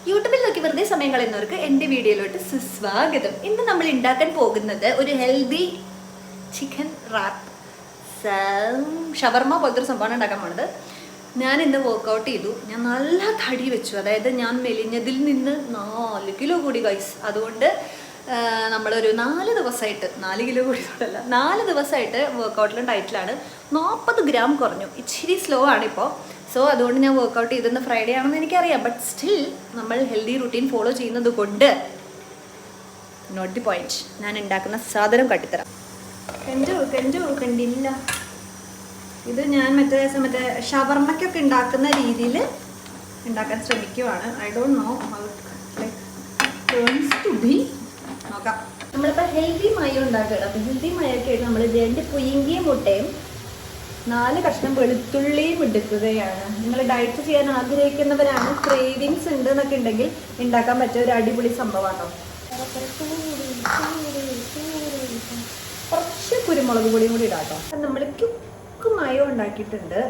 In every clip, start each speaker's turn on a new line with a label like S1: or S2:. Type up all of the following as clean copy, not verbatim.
S1: യൂട്യൂബിൽ വെറുതെ സമയം കളയുന്നവർക്ക് എൻ്റെ വീഡിയോയിലോട്ട് സുസ്വാഗതം. ഇന്ന് നമ്മൾ ഉണ്ടാക്കാൻ പോകുന്നത് ഒരു ഹെൽത്തി ചിക്കൻ റാപ്പ് ഷവർമ പോലത്തെ ഒരു സംഭവമാണ് ഉണ്ടാക്കാൻ പോകുന്നത്. ഞാൻ ഇന്ന് വർക്കൗട്ട് ചെയ്തു. ഞാൻ നല്ല തടി വെച്ചു. അതായത് ഞാൻ മെലിഞ്ഞതിൽ നിന്ന് 4 കിലോ കൂടി ഗൈസ്. അതുകൊണ്ട് നമ്മളൊരു 4 ദിവസമായിട്ട് 4 കിലോ കൂടിയതല്ല 4 ദിവസമായിട്ട് വർക്കൗട്ടിലും ഡയറ്റിലാണ്. 40 ഗ്രാം കുറഞ്ഞു. ഇച്ചിരി സ്ലോ ആണിപ്പോൾ. സോ അതുകൊണ്ട് ഞാൻ വർക്കൗട്ട് ചെയ്തെന്ന് ഫ്രൈഡേ ആണെന്ന് എനിക്കറിയാം. ബട്ട് സ്റ്റിൽ നമ്മൾ ഹെൽത്തി റുട്ടീൻ ഫോളോ ചെയ്യുന്നത് കൊണ്ട് നോട്ട് ദി പോയിന്റ്. ഞാൻ ഉണ്ടാക്കുന്ന സാധനം കാട്ടിത്തരാം. കണ്ടില്ല. ഇത് ഞാൻ മറ്റേ ഷവർമ്മയ്ക്കൊക്കെ ഉണ്ടാക്കുന്ന രീതിയിൽ ഉണ്ടാക്കാൻ ശ്രമിക്കുവാണ്. I don't know how to be. നോക്കാം. നമ്മളിപ്പോൾ ഹെൽത്തി മയ ഉണ്ടാക്കുകയാണ്. അപ്പോൾ ഹെൽത്തി മയൊക്കെ ആയിട്ട് നമ്മൾ 2 പുഴുങ്ങിയ മുട്ടയും 4 കഷ്ണം വെളുത്തുള്ളിയും എടുക്കുകയാണ്. നിങ്ങൾ ഡയറ്റ് ചെയ്യാൻ ആഗ്രഹിക്കുന്നവരാണ്, ക്രേവിങ്സ് ഉണ്ട് എന്നൊക്കെ ഉണ്ടെങ്കിൽ ഉണ്ടാക്കാൻ പറ്റിയ ഒരു അടിപൊളി സംഭവമാണോ. കുറച്ച് കുരുമുളക് പൊടിയും കൂടി ഇടാട്ടോ. നമ്മൾ ക്യുക്ക് മയം ഉണ്ടാക്കിയിട്ടുണ്ട്.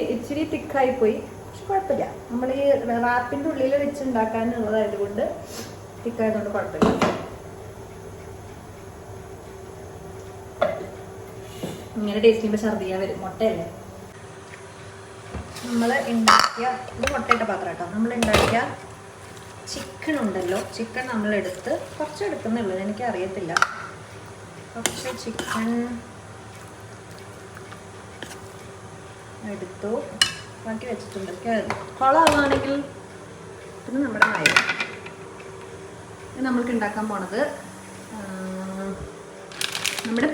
S1: ഇച്ചിരി തിക്കായി പോയി. കുഴപ്പമില്ല. നമ്മൾ ഈ റാപ്പിൻ്റെ ഉള്ളിൽ വെച്ച് ഉണ്ടാക്കാനുള്ളതായതുകൊണ്ട് തിക്കായതുകൊണ്ട് കുഴപ്പമില്ല. ഇങ്ങനെ ടേസ്റ്റ് ചെയ്യുമ്പോൾ ഛർദിക്കാൻ വരും. മുട്ടയല്ലേ നമ്മൾ ഉണ്ടാക്കിയ, ഇത് മുട്ടയിട്ട പാത്രം കേട്ടോ. നമ്മൾ ഉണ്ടാക്കിയ ചിക്കൻ ഉണ്ടല്ലോ, ചിക്കൻ നമ്മളെടുത്ത് കുറച്ച് എടുക്കുന്നുള്ളൂ, എനിക്കറിയത്തില്ല. കുറച്ച് ചിക്കൻ എടുത്തു ബാക്കി വെച്ചിട്ടുണ്ട്. കൊളാവാണെങ്കിൽ പിന്നെ നമ്മുടെ മയം. നമ്മൾക്ക് ഉണ്ടാക്കാൻ പോണത് നമ്മുടെ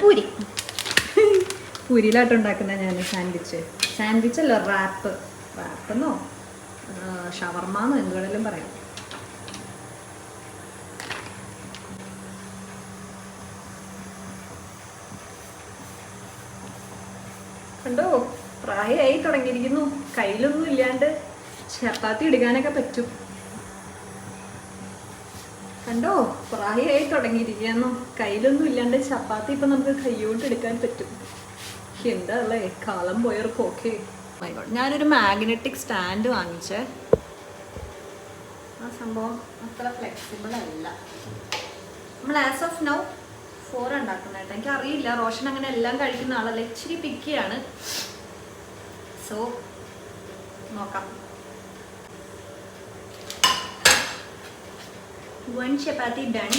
S1: പൂരിയിലായിട്ട് ഉണ്ടാക്കുന്ന ഞാൻ സാൻഡ്വിച്ച് അല്ല, റാപ്പെന്നോ ഷവർമാന്നോ എന്ത് വേണേലും പറയാം. കണ്ടോ, പ്രായമായി തുടങ്ങിയിരിക്കുന്നു. കയ്യിലൊന്നും ഇല്ലാണ്ട് ചപ്പാത്തി എടുക്കാനൊക്കെ പറ്റും. കണ്ടോ, പ്രായമായി തുടങ്ങിയിരിക്കുന്നു. കയ്യിലൊന്നും ഇല്ലാണ്ട് ചപ്പാത്തി ഇപ്പം നമുക്ക് കൈയോട്ട് എടുക്കാൻ പറ്റും. എന്താ അല്ലേ, കാലം പോയവർക്കൊക്കെ. ഞാനൊരു മാഗ്നറ്റിക് സ്റ്റാൻഡ് വാങ്ങിച്ചേ. ആ സംഭവം അത്ര ഫ്ലെക്സിബിൾ അല്ല. നമ്മൾ ആസ് ഓഫ് നൗ 4 ഉണ്ടാക്കുന്നതായിട്ട് എനിക്കറിയില്ല. റോഷൻ അങ്ങനെ എല്ലാം കഴിക്കുന്ന ആളല്ല, ഇച്ചിരി പിക്കിയാണ്. സോ നോക്കാം. 1 ചപ്പാത്തി ഡൺ.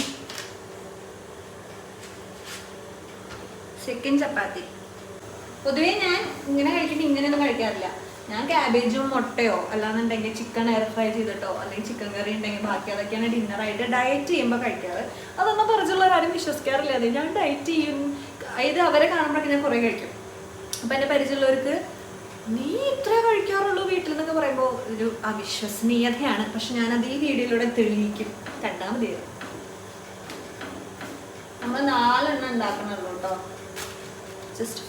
S1: സെക്കൻഡ് ചപ്പാത്തി. പൊതുവേ ഞാൻ ഇങ്ങനെ കഴിക്കുമ്പോൾ ഇങ്ങനെയൊന്നും കഴിക്കാറില്ല. ഞാൻ ക്യാബേജും മുട്ടയോ അല്ലാന്നുണ്ടെങ്കിൽ ചിക്കൻ എയർ ഫ്രൈ ചെയ്തിട്ടോ അല്ലെങ്കിൽ ചിക്കൻ കറി ഉണ്ടെങ്കിൽ ബാക്കി അതൊക്കെയാണ് ഡിന്നറായിട്ട് ഡയറ്റ് ചെയ്യുമ്പോൾ കഴിക്കാറ്. അതൊന്നും പരിചയമുള്ളവരാരും വിശ്വസിക്കാറില്ല. അത് ഞാൻ ഡയറ്റ് ചെയ്യും, ഇത് അവരെ കാണുമ്പോഴൊക്കെ ഞാൻ കുറേ കഴിക്കും. അപ്പം എൻ്റെ പരിചയമുള്ളവർക്ക് നീ ഇത്രേ കഴിക്കാറുള്ളൂ വീട്ടിൽ എന്നൊക്കെ പറയുമ്പോൾ ഒരു അവിശ്വസനീയതയാണ്. പക്ഷെ ഞാനത് ഈ വീഡിയോയിലൂടെ തെളിയിക്കും. കണ്ടാൽ മതി. നമ്മൾ 4 എണ്ണം ഉണ്ടാക്കണുള്ളൂ കേട്ടോ. ജസ്റ്റ്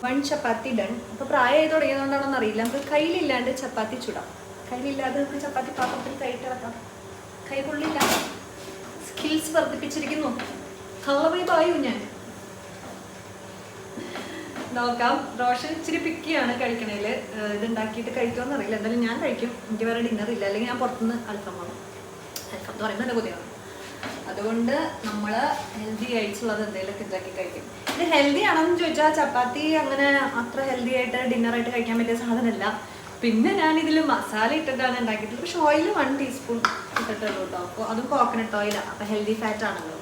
S1: 1 ചപ്പാത്തി ഡൺ. അപ്പോൾ പ്രായമായി തുടങ്ങിയതുകൊണ്ടാണെന്ന് അറിയില്ല. നമുക്ക് കയ്യിലില്ലാണ്ട് ചപ്പാത്തി ചുടാം. കയ്യിലില്ലാതെ നമുക്ക് ചപ്പാത്തി പാത്രത്തിൽ കൈയിട്ട് വെക്കാം. കൈ കൊള്ളില്ല. സ്കിൽസ് വർദ്ധിപ്പിച്ചിരിക്കുന്നു. കളവൈബായു ഞാൻ. നോക്കാം. റോഷൻ ഇച്ചിരി പിക്കിയാണ് കഴിക്കണേൽ. ഇതുണ്ടാക്കിയിട്ട് കഴിക്കുമെന്ന് അറിയില്ല. എന്തായാലും ഞാൻ കഴിക്കും. എനിക്ക് വേറെ ഡിന്നർ ഇല്ല. അല്ലെങ്കിൽ ഞാൻ പുറത്തുനിന്ന് അൽഫാം വാങ്ങും. അൽഫാം എന്ന് പറയുന്നത് എൻ്റെ കൊതിയാണ്. അതുകൊണ്ട് നമ്മൾ ഹെൽത്തി ആയിട്ടുള്ളത് എന്തെങ്കിലുമൊക്കെ ഇതാക്കി കഴിക്കും. ഇത് ഹെൽത്തി ആണെന്ന് ചോദിച്ചാൽ ചപ്പാത്തി അങ്ങനെ അത്ര ഹെൽത്തി ആയിട്ട് ഡിന്നറായിട്ട് കഴിക്കാൻ പറ്റിയ സാധനമല്ല. പിന്നെ ഞാനിതിൽ മസാല ഇട്ടിട്ടാണ് ഉണ്ടാക്കിയിട്ടുള്ളത്. പക്ഷെ ഓയിൽ 1 ടീസ്പൂൺ ഇട്ടിട്ടുള്ളൂ കേട്ടോ. അപ്പോൾ അതും കോക്കനട്ട് ഓയിലാണ്. അപ്പോൾ ഹെൽത്തി ഫാറ്റ് ആണല്ലോ.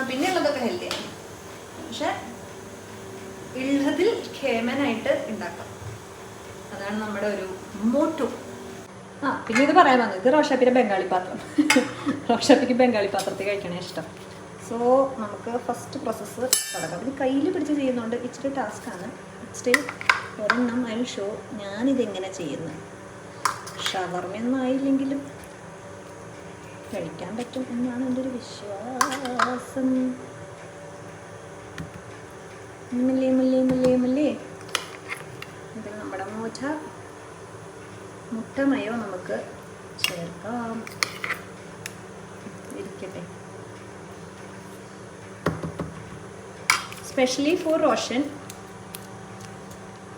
S1: പിന്നെ ഉള്ളതൊക്കെ ഹെൽത്തിയാണ്. പക്ഷെ ഉള്ളതിൽ കേമനായിട്ട് ഉണ്ടാക്കാം. അതാണ് നമ്മുടെ ഒരു മോട്ടോ. പിന്നെ ഇത് പറയാൻ വന്നത്, ഇത് റോഷാപ്പിൻ്റെ ബംഗാളി പാത്രം. റോഷാപ്പിക്ക് ബംഗാളി പാത്രത്തിൽ കഴിക്കണേ ഇഷ്ടം. സോ നമുക്ക് ഫസ്റ്റ് പ്രോസസ്സ് തുടങ്ങാം. ഇത് കയ്യിൽ പിടിച്ച് ചെയ്യുന്നതുകൊണ്ട് ഇച്ചിരി ടാസ്ക്കാണ്. സ്റ്റിൽ ഒരെണ്ണം ഐ ഷോ ഞാനിതെങ്ങനെ ചെയ്യുന്നു. ഷവർമയൊന്നും ആയില്ലെങ്കിലും കഴിക്കാൻ പറ്റും എന്നാണ് എൻ്റെ ഒരു വിശ്വാസം. മുല്ലേ ഇത് നമ്മുടെ മുട്ടമയോ നമുക്ക് ചേർക്കാം. ഇരിക്കട്ടെ. സ്പെഷ്യലി ഫോർ റോഷൻ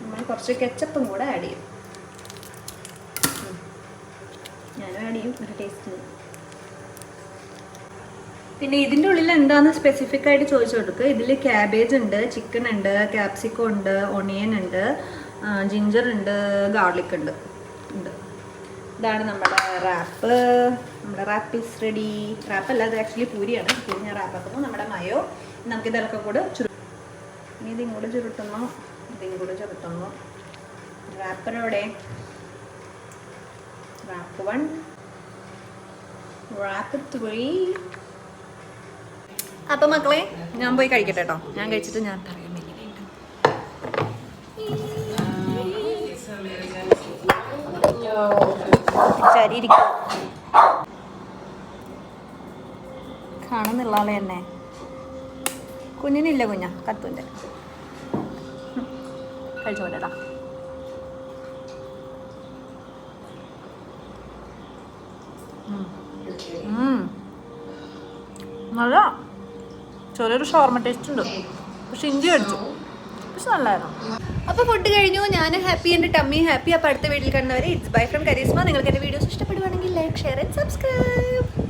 S1: നമ്മൾ കുറച്ച് കെച്ചപ്പും കൂടെ ആഡ് ചെയ്യും. ഞാനും ആഡ് ചെയ്യും ഒരു ടേസ്റ്റിന്. പിന്നെ ഇതിൻ്റെ ഉള്ളിൽ എന്താണെന്ന് സ്പെസിഫിക് ആയിട്ട് ചോദിച്ചു കൊടുക്കുക. ഇതിൽ ക്യാബേജ് ഉണ്ട്, ചിക്കൻ ഉണ്ട്, ക്യാപ്സിക്കം ഉണ്ട്, ഒണിയൻ ഉണ്ട്, ജിഞ്ചർ ഉണ്ട്, ഗാർലിക് ഉണ്ട്. ഇതാണ് നമ്മുടെ റാപ്പ്. നമ്മുടെ റാപ്പ് ഈസ് റെഡി. റാപ്പല്ല, അത് ആക്ച്വലി പൂരിയാണ്. പൂരി ഞാൻ റാപ്പാക്കുന്നു. നമ്മുടെ മയോ നമുക്കിതൊക്കെ കൂടെ ഇനി ഇതിയും കൂടെ ചുരുട്ടുന്നു, ഇതിയും കൂടെ ചുരുട്ടുന്നു. റാപ്പറോടെ റാപ്പ് 1, റാപ്പ് 3. അപ്പം മക്കളെ ഞാൻ പോയി കഴിക്കട്ടെ കേട്ടോ. ഞാൻ കഴിച്ചിട്ട് ഞാൻ പറയാം എങ്ങനെയുണ്ട്. കാണുന്നുള്ള ആളെ തന്നെ കുഞ്ഞിനില്ല, കുഞ്ഞാ കത്തുൻ്റെ കഴിച്ചോട്ടാ. നല്ല ചെറിയൊരു ഷവർമ ടേസ്റ്റ് ഉണ്ട്, പക്ഷെ ഇഞ്ചി അടിച്ചു, പക്ഷെ നല്ലതായിരുന്നു. അപ്പോൾ ഫുഡ് കഴിഞ്ഞു, ഞാൻ ഹാപ്പി, എൻ്റെ ടമ്മി ഹാപ്പി. അപ്പോൾ അടുത്ത വീട്ടിൽ കാണുന്നവരെ ഇറ്റ്സ് ബൈ ഫ്രം കരീസ്മ. നിങ്ങൾക്ക് എൻ്റെ വീഡിയോസ് ഇഷ്ടപ്പെടുവാണെങ്കിൽ ലൈക്ക്, ഷെയർ ആൻഡ് സബ്സ്ക്രൈബ്.